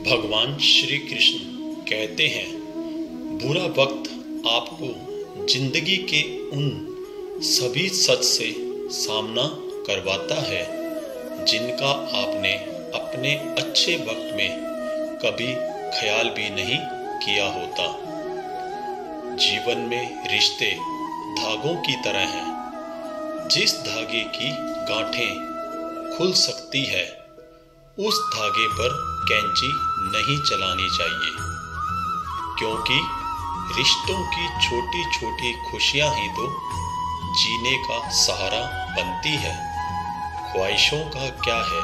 भगवान श्री कृष्ण कहते हैं, बुरा वक्त आपको जिंदगी के उन सभी सच से सामना करवाता है जिनका आपने अपने अच्छे वक्त में कभी ख्याल भी नहीं किया होता। जीवन में रिश्ते धागों की तरह हैं। जिस धागे की गांठें खुल सकती है उस धागे पर कैंची नहीं चलानी चाहिए, क्योंकि रिश्तों की छोटी छोटी खुशियां ही तो जीने का सहारा बनती है। ख्वाहिशों का क्या है,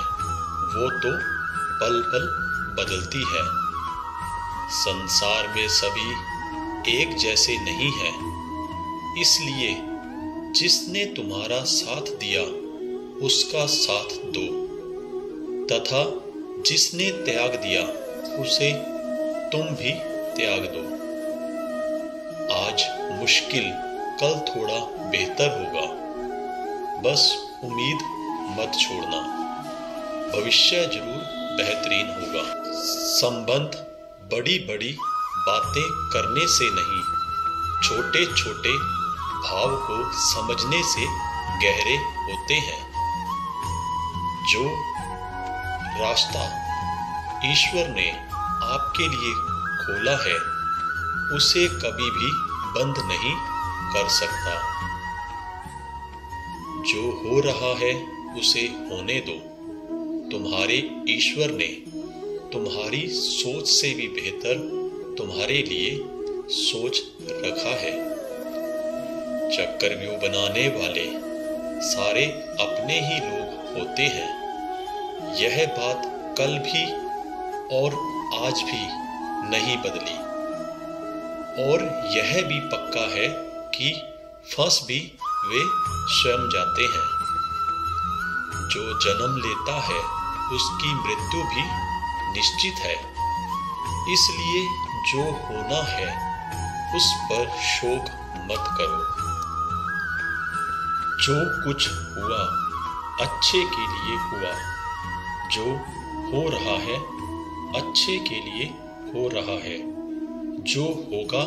वो तो पल पल बदलती है। संसार में सभी एक जैसे नहीं हैं, इसलिए जिसने तुम्हारा साथ दिया उसका साथ दो, तथा जिसने त्याग दिया उसे तुम भी त्याग दो। आज मुश्किल कल थोड़ा बेहतर होगा, बस उम्मीद मत छोड़ना, भविष्य जरूर बेहतरीन होगा। संबंध बड़ी बड़ी बातें करने से नहीं, छोटे छोटे भाव को समझने से गहरे होते हैं। जो रास्ता ईश्वर ने आपके लिए खोला है उसे कभी भी बंद नहीं कर सकता। जो हो रहा है उसे होने दो। तुम्हारे ईश्वर ने तुम्हारी सोच से भी बेहतर तुम्हारे लिए सोच रखा है। चक्रव्यूह बनाने वाले सारे अपने ही लोग होते हैं। यह बात कल भी और आज भी नहीं बदली, और यह भी पक्का है कि फंस भी वे स्वयं जाते हैं। जो जन्म लेता है उसकी मृत्यु भी निश्चित है, इसलिए जो होना है उस पर शोक मत करो। जो कुछ हुआ अच्छे के लिए हुआ, जो हो रहा है अच्छे के लिए हो रहा है, जो होगा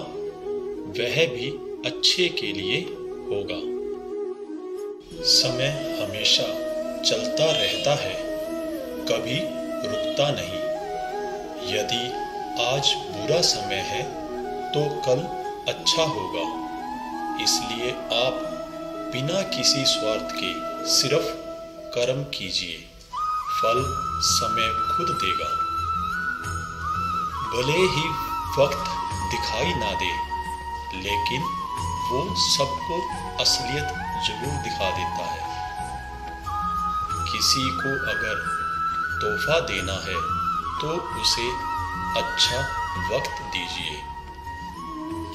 वह भी अच्छे के लिए होगा। समय हमेशा चलता रहता है, कभी रुकता नहीं। यदि आज बुरा समय है तो कल अच्छा होगा, इसलिए आप बिना किसी स्वार्थ के सिर्फ कर्म कीजिए, फल समय खुद देगा। भले ही वक्त दिखाई ना दे, लेकिन वो सबको असलियत जरूर दिखा देता है। किसी को अगर तोहफा देना है तो उसे अच्छा वक्त दीजिए।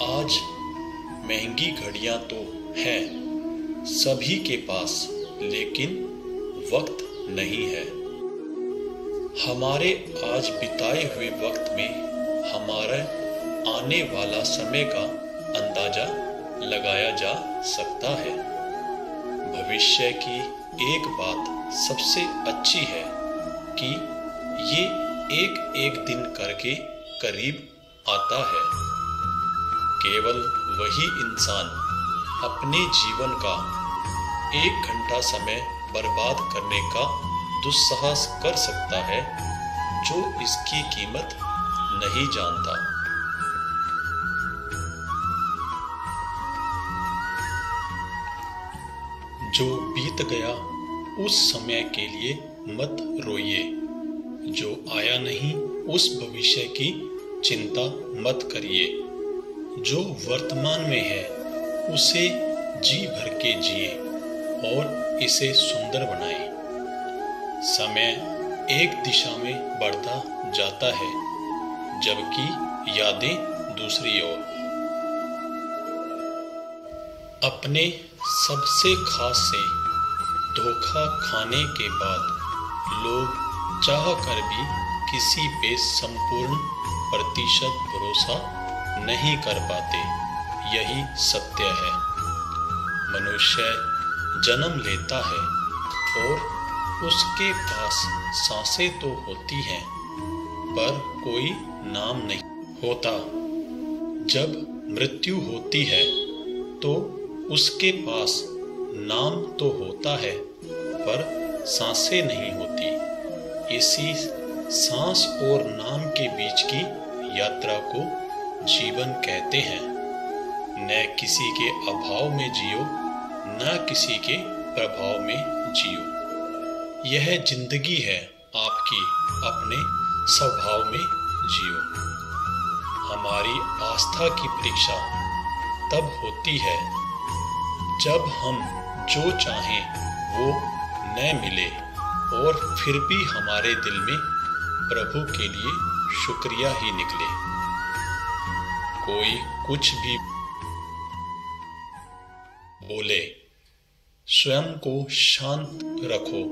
आज महंगी घड़ियां तो हैं सभी के पास, लेकिन वक्त नहीं है। हमारे आज बिताए हुए वक्त में हमारे आने वाला समय का अंदाजा लगाया जा सकता है। भविष्य की एक बात सबसे अच्छी है कि ये एक एक दिन करके करीब आता है। केवल वही इंसान अपने जीवन का 1 घंटा समय बर्बाद करने का दुस्साहस कर सकता है जो इसकी कीमत नहीं जानता। जो बीत गया उस समय के लिए मत रोइए, जो आया नहीं उस भविष्य की चिंता मत करिए। जो वर्तमान में है उसे जी भर के जिए और इसे सुंदर बनाएं। समय एक दिशा में बढ़ता जाता है, जबकि यादें दूसरी ओर। अपने सबसे खास से धोखा खाने के बाद लोग चाह कर भी किसी पे संपूर्ण प्रतिशत भरोसा नहीं कर पाते। यही सत्य है। मनुष्य जन्म लेता है और उसके पास सांसें तो होती हैं, पर कोई नाम नहीं होता। जब मृत्यु होती है तो उसके पास नाम तो होता है पर सांसें नहीं होती। इसी सांस और नाम के बीच की यात्रा को जीवन कहते हैं। न किसी के अभाव में जियो, न किसी के प्रभाव में जियो। यह जिंदगी है आपकी, अपने स्वभाव में जियो। हमारी आस्था की परीक्षा तब होती है जब हम जो चाहें वो न मिले और फिर भी हमारे दिल में प्रभु के लिए शुक्रिया ही निकले। कोई कुछ भी बोले, स्वयं को शांत रखो।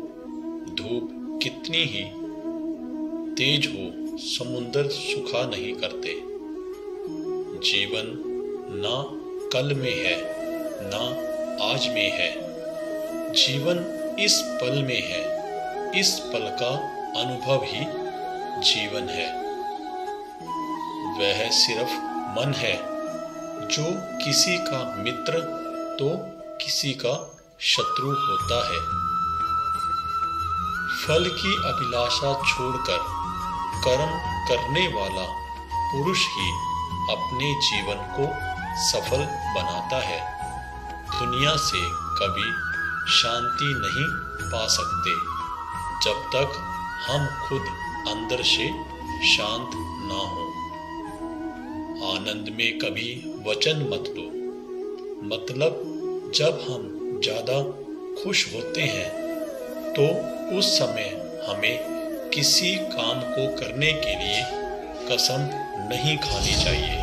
धूप कितनी ही तेज हो, समुंदर सुखा नहीं करते। जीवन ना कल में है ना आज में है, जीवन इस पल में है। इस पल का अनुभव ही जीवन है। वह सिर्फ मन है जो किसी का मित्र तो किसी का शत्रु होता है। फल की अभिलाषा छोड़कर कर्म करने वाला पुरुष ही अपने जीवन को सफल बनाता है। दुनिया से कभी शांति नहीं पा सकते जब तक हम खुद अंदर से शांत ना हो। आनंद में कभी वचन मत लो। मतलब जब हम ज्यादा खुश होते हैं तो उस समय हमें किसी काम को करने के लिए कसम नहीं खानी चाहिए।